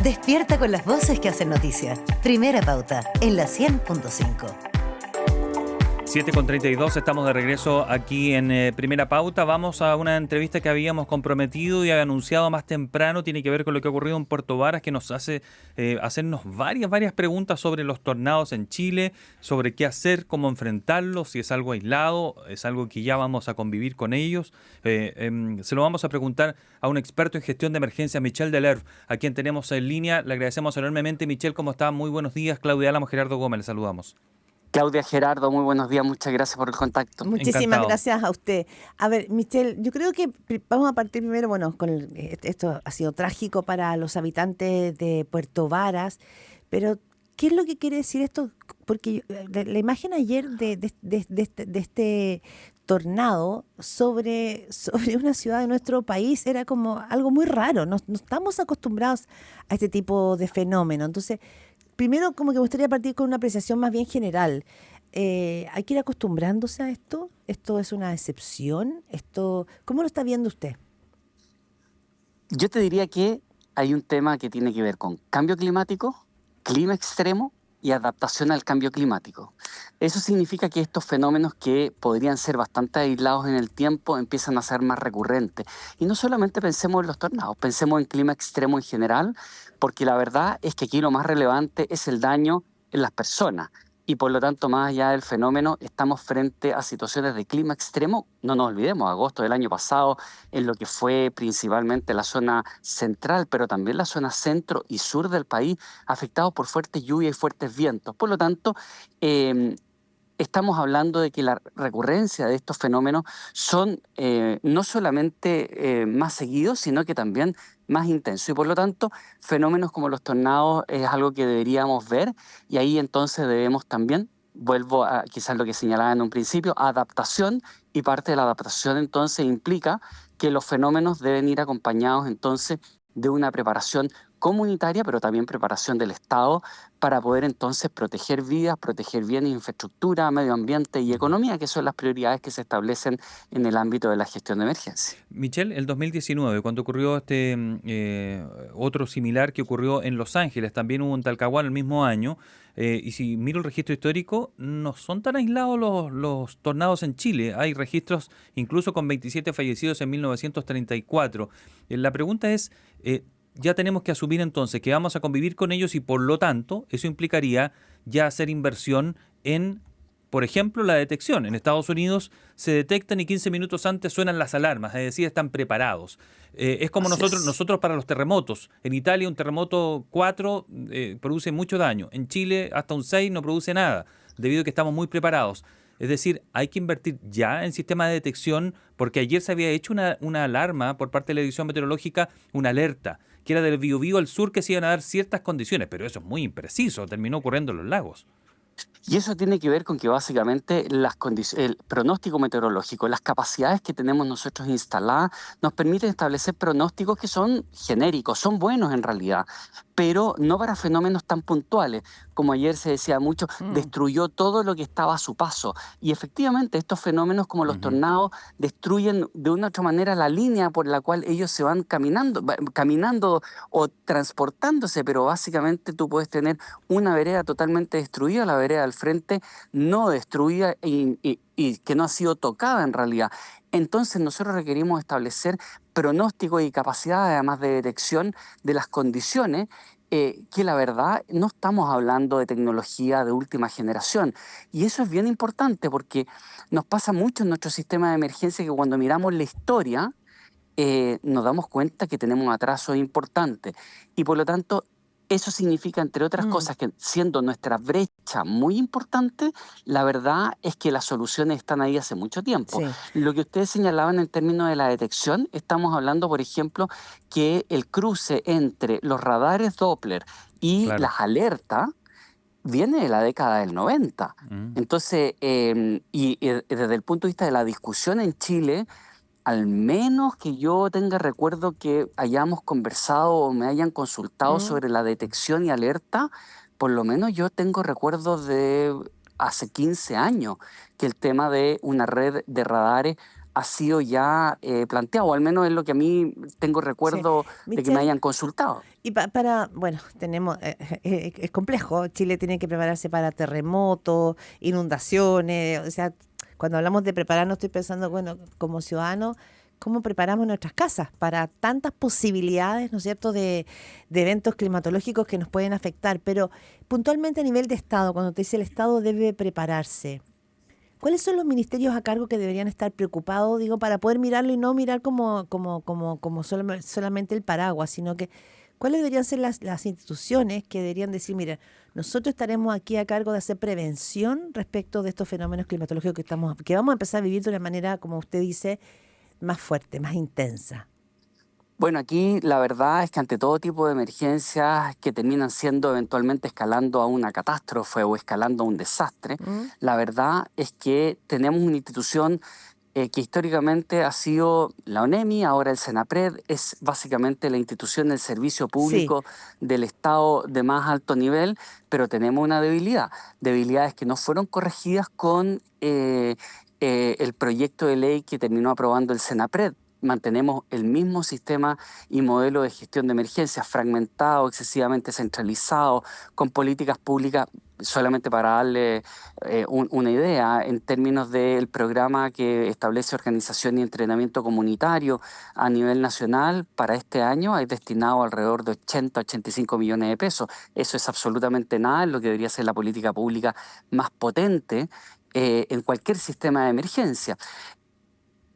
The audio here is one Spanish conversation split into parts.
Despierta con las voces que hacen noticia. Primera Pauta, en la 100.5. 7:32, estamos de regreso aquí en Primera Pauta. Vamos a una entrevista que habíamos comprometido y anunciado más temprano. Tiene que ver con lo que ha ocurrido en Puerto Varas, que nos hace hacernos varias preguntas sobre los tornados en Chile, sobre qué hacer, cómo enfrentarlos, si es algo aislado, es algo que ya vamos a convivir con ellos. Se lo vamos a preguntar a un experto en gestión de emergencia, Michel Delerve, a quien tenemos en línea. Le agradecemos enormemente. Michel, ¿cómo está? Muy buenos días. Claudia Álamo, Gerardo Gómez, le saludamos. Claudia, Gerardo, muy buenos días, muchas gracias por el contacto. Muchísimas Encantado. gracias a usted. A ver, Michelle, yo creo que vamos a partir primero, bueno, esto ha sido trágico para los habitantes de Puerto Varas, pero ¿qué es lo que quiere decir esto? Porque la imagen ayer de este tornado sobre una ciudad de nuestro país era como algo muy raro. No estamos acostumbrados a este tipo de fenómeno. Entonces, primero, como que me gustaría partir con una apreciación más bien general. ¿Hay que ir acostumbrándose a esto? ¿Esto es una excepción? ¿Cómo lo está viendo usted? Yo te diría que hay un tema que tiene que ver con cambio climático, clima extremo y adaptación al cambio climático. Eso significa que estos fenómenos que podrían ser bastante aislados en el tiempo empiezan a ser más recurrentes. Y no solamente pensemos en los tornados, pensemos en clima extremo en general, porque la verdad es que aquí lo más relevante es el daño en las personas. Y por lo tanto, más allá del fenómeno, estamos frente a situaciones de clima extremo. No nos olvidemos, agosto del año pasado, en lo que fue principalmente la zona central, pero también la zona centro y sur del país, afectados por fuertes lluvias y fuertes vientos. Por lo tanto, estamos hablando de que la recurrencia de estos fenómenos son no solamente más seguidos, sino que también más intensos. Y por lo tanto, fenómenos como los tornados es algo que deberíamos ver y ahí entonces debemos también, vuelvo a quizás lo que señalaba en un principio, adaptación, y parte de la adaptación entonces implica que los fenómenos deben ir acompañados entonces de una preparación comunitaria, pero también preparación del Estado para poder entonces proteger vidas, proteger bienes, infraestructura, medio ambiente y economía, que son las prioridades que se establecen en el ámbito de la gestión de emergencia. Michel, el 2019, cuando ocurrió otro similar que ocurrió en Los Ángeles, también hubo en Talcahuano el mismo año, y si miro el registro histórico, no son tan aislados los tornados en Chile. Hay registros incluso con 27 fallecidos en 1934. La pregunta es, ya tenemos que asumir entonces que vamos a convivir con ellos y por lo tanto eso implicaría ya hacer inversión en, por ejemplo, la detección. En Estados Unidos se detectan y 15 minutos antes suenan las alarmas, es decir, están preparados. Es como nosotros para los terremotos. En Italia un terremoto 4 produce mucho daño. En Chile hasta un 6 no produce nada, debido a que estamos muy preparados. Es decir, hay que invertir ya en sistema de detección, porque ayer se había hecho una alarma por parte de la Dirección Meteorológica, una alerta, que era del Biobío al sur, que se iban a dar ciertas condiciones, pero eso es muy impreciso, terminó ocurriendo en los lagos. Y eso tiene que ver con que básicamente el pronóstico meteorológico, las capacidades que tenemos nosotros instaladas, nos permiten establecer pronósticos que son genéricos, son buenos en realidad, pero no para fenómenos tan puntuales. Como ayer se decía mucho, destruyó todo lo que estaba a su paso. Y efectivamente estos fenómenos como los tornados destruyen de una u otra manera la línea por la cual ellos se van caminando o transportándose, pero básicamente tú puedes tener una vereda totalmente destruida, la vereda al frente no destruida y que no ha sido tocada en realidad. Entonces nosotros requerimos establecer pronósticos y capacidad además de detección de las condiciones, que la verdad no estamos hablando de tecnología de última generación. Y eso es bien importante porque nos pasa mucho en nuestro sistema de emergencia que cuando miramos la historia nos damos cuenta que tenemos atrasos importantes. Y por lo tanto, eso significa, entre otras cosas, que siendo nuestra brecha muy importante, la verdad es que las soluciones están ahí hace mucho tiempo. Sí. Lo que ustedes señalaban en términos de la detección, estamos hablando, por ejemplo, que el cruce entre los radares Doppler y Claro. las alertas viene de la década del 90. Entonces, y desde el punto de vista de la discusión en Chile, al menos que yo tenga recuerdo que hayamos conversado o me hayan consultado sobre la detección y alerta, por lo menos yo tengo recuerdos de hace 15 años que el tema de una red de radares ha sido ya planteado, o al menos es lo que a mí tengo Sí. recuerdo de que me Michelle, hayan consultado. Y bueno, tenemos, es complejo. Chile tiene que prepararse para terremotos, inundaciones. O sea, cuando hablamos de prepararnos, estoy pensando, bueno, como ciudadanos, ¿cómo preparamos nuestras casas para tantas posibilidades, ¿no es cierto?, de eventos climatológicos que nos pueden afectar? Pero puntualmente a nivel de Estado, cuando te dice el Estado debe prepararse, ¿cuáles son los ministerios a cargo que deberían estar preocupados, digo, para poder mirarlo y no mirar como solamente el paraguas, sino que cuáles deberían ser las instituciones que deberían decir, mira, nosotros estaremos aquí a cargo de hacer prevención respecto de estos fenómenos climatológicos que vamos a empezar a vivir de una manera, como usted dice, más fuerte, más intensa? Bueno, aquí la verdad es que ante todo tipo de emergencias que terminan siendo eventualmente escalando a una catástrofe o escalando a un desastre, ¿Mm? la verdad es que tenemos una institución que históricamente ha sido la ONEMI, ahora el SENAPRED, es básicamente la institución del servicio Sí, público del Estado de más alto nivel, pero tenemos una debilidad, debilidades que no fueron corregidas con el proyecto de ley que terminó aprobando el SENAPRED. Mantenemos el mismo sistema y modelo de gestión de emergencias, fragmentado, excesivamente centralizado, con políticas públicas, solamente para darle una idea, en términos del programa que establece organización y entrenamiento comunitario a nivel nacional, para este año hay destinado alrededor de 80-85 millones de pesos. Eso es absolutamente nada, es lo que debería ser la política pública más potente en cualquier sistema de emergencia.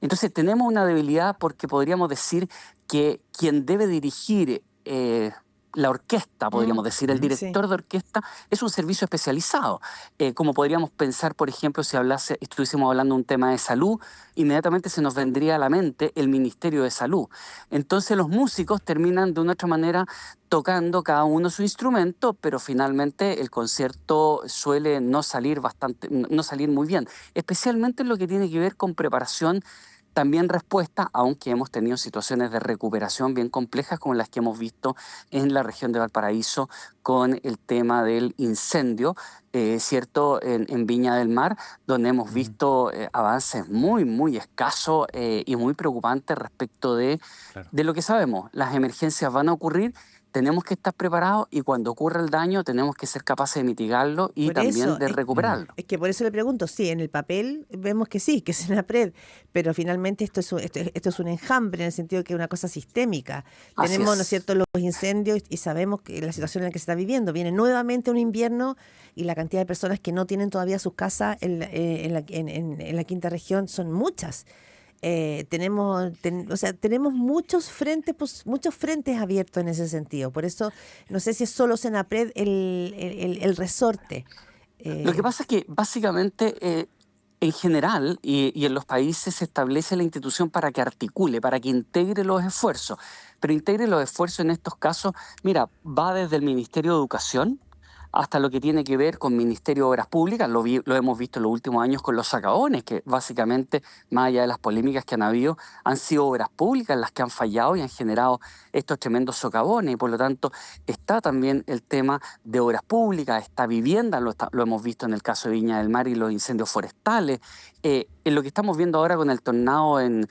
Entonces tenemos una debilidad porque podríamos decir que quien debe dirigir la orquesta, podríamos decir, el sí. director de orquesta, es un servicio especializado. Como podríamos pensar, por ejemplo, si estuviésemos hablando de un tema de salud, inmediatamente se nos vendría a la mente el Ministerio de Salud. Entonces los músicos terminan de una otra manera tocando cada uno su instrumento, pero finalmente el concierto suele no salir muy bien, especialmente en lo que tiene que ver con preparación, también respuesta, aunque hemos tenido situaciones de recuperación bien complejas como las que hemos visto en la región de Valparaíso con el tema del incendio, ¿cierto? En Viña del Mar, donde hemos Ujú, visto avances muy, muy escasos y muy preocupantes respecto claro. de lo que sabemos. Las emergencias van a ocurrir, tenemos que estar preparados y cuando ocurra el daño tenemos que ser capaces de mitigarlo y Por también eso, de Mm, recuperarlo. es que por eso le pregunto, sí, en el papel vemos que sí, que es una PRED, pero finalmente esto es un enjambre en el sentido de que es una cosa sistémica. Así Tenemos, ¿no es es. cierto?, los incendios y sabemos que la situación en la que se está viviendo. Viene nuevamente un invierno y la cantidad de personas que no tienen todavía sus casas en la quinta región son muchas. O sea, tenemos muchos frentes abiertos en ese sentido. Por eso, no sé si es solo Senapred el resorte. Lo que Eh, pasa es que básicamente en general y en los países se establece la institución para que articule, para que integre los esfuerzos. Pero integre los esfuerzos en estos casos, mira, va desde el Ministerio de Educación hasta lo que tiene que ver con Ministerio de Obras Públicas. Lo hemos visto en los últimos años con los socavones, que básicamente, más allá de las polémicas que han habido, han sido obras públicas las que han fallado y han generado estos tremendos socavones. Y por lo tanto, está también el tema de obras públicas, está vivienda, lo hemos visto en el caso de Viña del Mar y los incendios forestales. En lo que estamos viendo ahora con el tornado en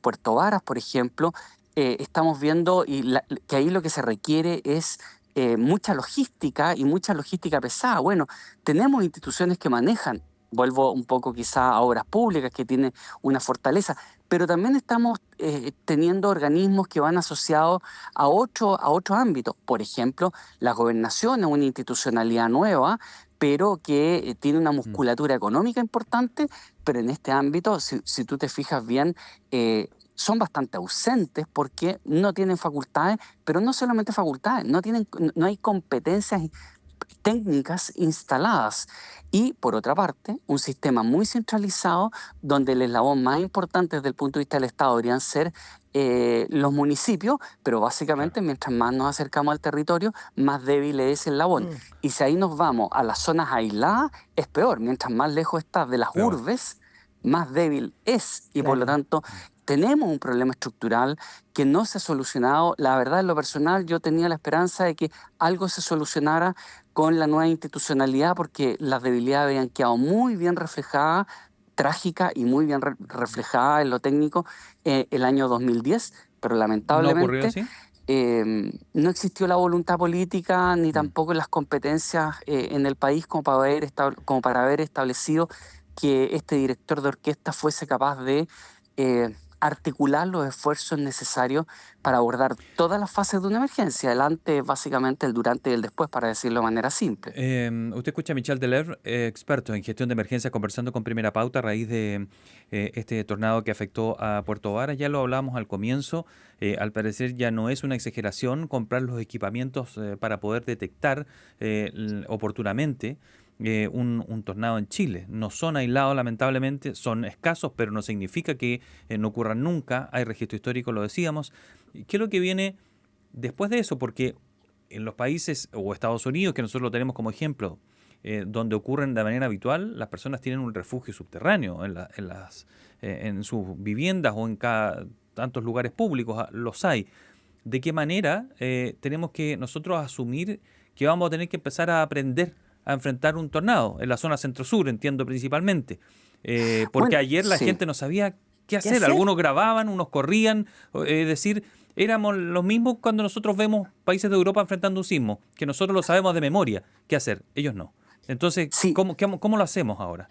Puerto Varas, por ejemplo, estamos viendo que ahí lo que se requiere es mucha logística y mucha logística pesada. Bueno, tenemos instituciones que manejan, vuelvo un poco quizá a obras públicas, que tienen una fortaleza, pero también estamos teniendo organismos que van asociados a otros ámbitos. Por ejemplo, la gobernación es una institucionalidad nueva, pero que tiene una mm, musculatura económica importante, pero en este ámbito, si tú te fijas bien, son bastante ausentes porque no tienen facultades, pero no solamente facultades, no hay competencias técnicas instaladas. Y por otra parte, un sistema muy centralizado donde el eslabón más importante desde el punto de vista del Estado deberían ser los municipios, pero claro. básicamente mientras más nos acercamos al territorio, más débil es ese eslabón. mm, Y si ahí nos vamos a las zonas aisladas, es peor. Mientras más lejos estás de las Peor. urbes, más débil es. Y por lo claro. tanto, tenemos un problema estructural que no se ha solucionado. La verdad, en lo personal, yo tenía la esperanza de que algo se solucionara con la nueva institucionalidad, porque las debilidades habían quedado muy bien reflejadas, trágica y muy bien reflejada en lo técnico el año 2010, pero ¿No ocurrió lamentablemente así? no existió la voluntad política ni tampoco las competencias en el país como para haber establecido que este director de orquesta fuese capaz de articular los esfuerzos necesarios para abordar todas las fases de una emergencia, el antes, básicamente el durante y el después, para decirlo de manera simple. Usted escucha a Michel Deleuze, experto en gestión de emergencia, conversando con Primera Pauta a raíz de este tornado que afectó a Puerto Varas. Ya lo hablábamos al comienzo. Al parecer ya no es una exageración comprar los equipamientos para poder detectar oportunamente un tornado en Chile. No son aislados, lamentablemente, son escasos, pero no significa que no ocurran nunca. Hay registro histórico, lo decíamos. ¿Qué es lo que viene después de eso? Porque en los países, o Estados Unidos, que nosotros lo tenemos como ejemplo, donde ocurren de manera habitual, las personas tienen un refugio subterráneo en sus viviendas o en tantos lugares públicos, los hay. ¿De qué manera tenemos que nosotros asumir que vamos a tener que empezar a aprender a enfrentar un tornado en la zona centro-sur, entiendo principalmente? Porque Bueno, ayer la sí. gente no sabía qué hacer. hacer? Algunos grababan, unos corrían, es decir, éramos los mismos cuando nosotros vemos países de Europa enfrentando un sismo, que nosotros lo sabemos de memoria qué hacer, ellos no. Entonces, Sí, ¿cómo lo hacemos ahora?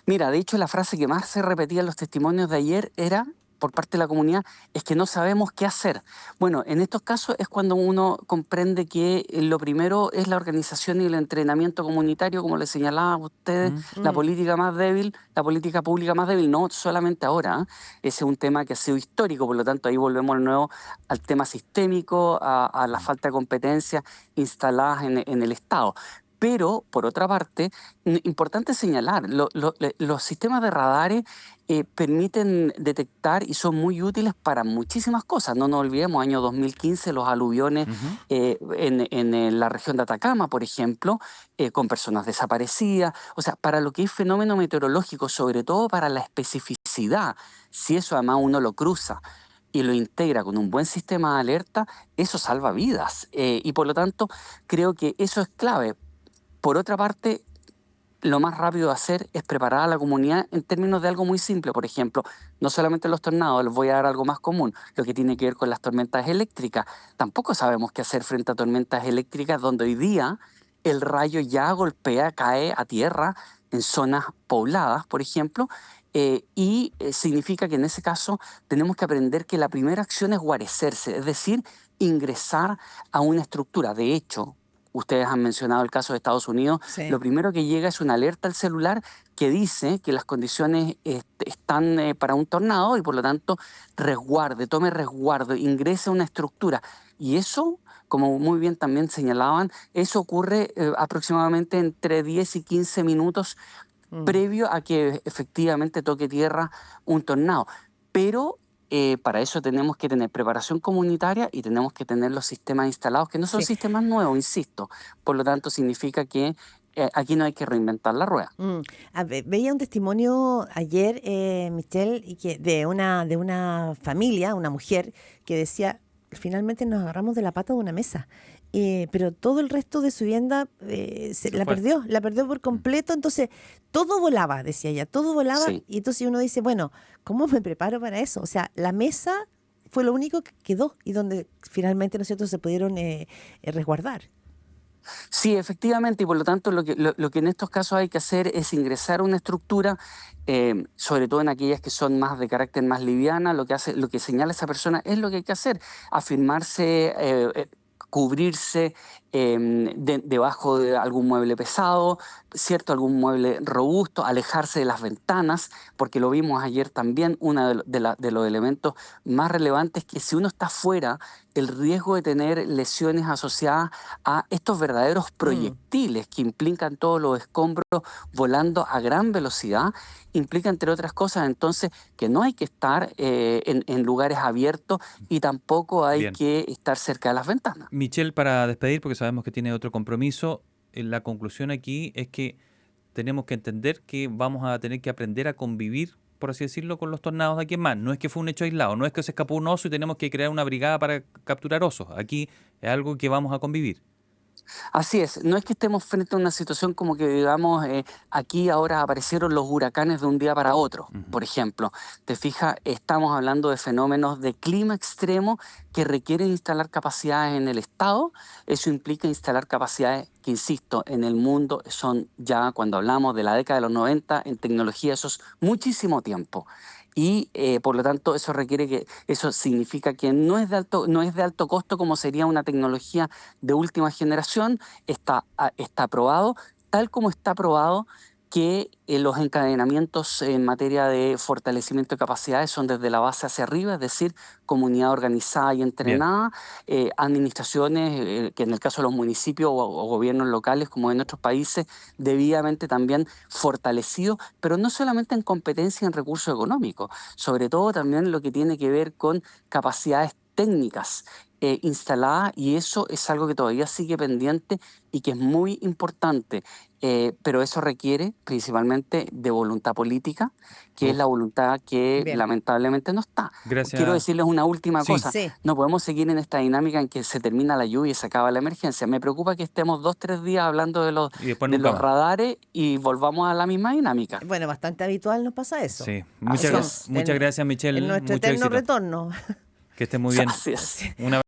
mira, de hecho la frase que más se repetía en los testimonios de ayer era, por parte de la comunidad, es que no sabemos qué hacer. Bueno, en estos casos es cuando uno comprende que lo primero es la organización y el entrenamiento comunitario, como les señalaba a ustedes, ¿Mm? la política más débil, la política pública más débil, no solamente ahora, ¿eh? Ese es un tema que ha sido histórico, por lo tanto ahí volvemos de nuevo al tema sistémico, a la falta de competencias instaladas en el Estado. Pero, por otra parte, importante señalar, los sistemas de radares permiten detectar y son muy útiles para muchísimas cosas. No nos olvidemos, año 2015, los aluviones Ujú. en la región de Atacama, por ejemplo, con personas desaparecidas. O sea, para lo que es fenómeno meteorológico, sobre todo para la especificidad, si eso además uno lo cruza y lo integra con un buen sistema de alerta, eso salva vidas. Y por lo tanto, creo que eso es clave. Por otra parte, lo más rápido de hacer es preparar a la comunidad en términos de algo muy simple. Por ejemplo, no solamente los tornados, les voy a dar algo más común, lo que tiene que ver con las tormentas eléctricas. Tampoco sabemos qué hacer frente a tormentas eléctricas donde hoy día el rayo ya golpea, cae a tierra en zonas pobladas, por ejemplo, significa que en ese caso tenemos que aprender que la primera acción es guarecerse, es decir, ingresar a una estructura. De hecho, ustedes han mencionado el caso de Estados Unidos, Sí. lo primero que llega es una alerta al celular que dice que las condiciones están para un tornado y por lo tanto tome resguardo, ingrese a una estructura. Y eso, como muy bien también señalaban, eso ocurre aproximadamente entre 10 y 15 minutos previo a que efectivamente toque tierra un tornado. Pero para eso tenemos que tener preparación comunitaria y tenemos que tener los sistemas instalados, que no son Sí. sistemas nuevos, insisto. Por lo tanto, significa que aquí no hay que reinventar la rueda. Veía un testimonio ayer, Michelle, y que de una familia, una mujer, que decía, finalmente nos agarramos de la pata de una mesa. Pero todo el resto de su vivienda la fue. perdió por completo. Entonces, todo volaba, decía ella, todo volaba. Sí. Y entonces uno dice, bueno, ¿cómo me preparo para eso? O sea, la mesa fue lo único que quedó y donde finalmente, ¿no es cierto?, se pudieron resguardar. Sí, efectivamente, y por lo tanto lo que en estos casos hay que hacer es ingresar a una estructura, sobre todo en aquellas que son más de carácter más liviana, lo que señala esa persona es lo que hay que hacer, afirmarse, cubrirse debajo de algún mueble pesado, ¿cierto? Algún mueble robusto, alejarse de las ventanas, porque lo vimos ayer también, uno de los elementos más relevantes es que si uno está fuera, el riesgo de tener lesiones asociadas a estos verdaderos proyectiles que implican todos los escombros volando a gran velocidad, implica entre otras cosas entonces que no hay que estar en lugares abiertos y tampoco hay Bien. que estar cerca de las ventanas. Michelle, para despedir, porque sabemos que tiene otro compromiso, la conclusión aquí es que tenemos que entender que vamos a tener que aprender a convivir, por así decirlo, con los tornados de aquí en más. No es que fue un hecho aislado, no es que se escapó un oso y tenemos que crear una brigada para capturar osos. Aquí es algo que vamos a convivir. Así es, no es que estemos frente a una situación como que digamos, aquí ahora aparecieron los huracanes de un día para otro, por ejemplo. Te fijas, estamos hablando de fenómenos de clima extremo que requieren instalar capacidades en el Estado. Eso implica instalar capacidades que, insisto, en el mundo son ya, cuando hablamos de la década de los 90, en tecnología eso es muchísimo tiempo. Y por lo tanto eso significa que no es de alto costo como sería una tecnología de última generación. Está aprobado, tal como está aprobado que los encadenamientos en materia de fortalecimiento de capacidades son desde la base hacia arriba, es decir, comunidad organizada y Bien, entrenada, administraciones, que en el caso de los municipios o gobiernos locales, como en otros países, debidamente también fortalecidos, pero no solamente en competencia y en recursos económicos, sobre todo también lo que tiene que ver con capacidades técnicas instaladas, y eso es algo que todavía sigue pendiente y que es muy importante, pero eso requiere principalmente de voluntad política, que es uf, la voluntad que Bien. lamentablemente no está. Quiero gracias. decirles una última Sí, cosa, Sí. no podemos seguir en esta dinámica en que se termina la lluvia y se acaba la emergencia. Me preocupa que estemos 2, 3 días hablando y después de nunca los más. radares y volvamos a la misma dinámica. Bueno, bastante habitual nos pasa eso. Sí, Así Eso, es, muchas gracias, en Michelle. nuestro Mucho eterno éxito. retorno. Que estés muy bien. así es. Un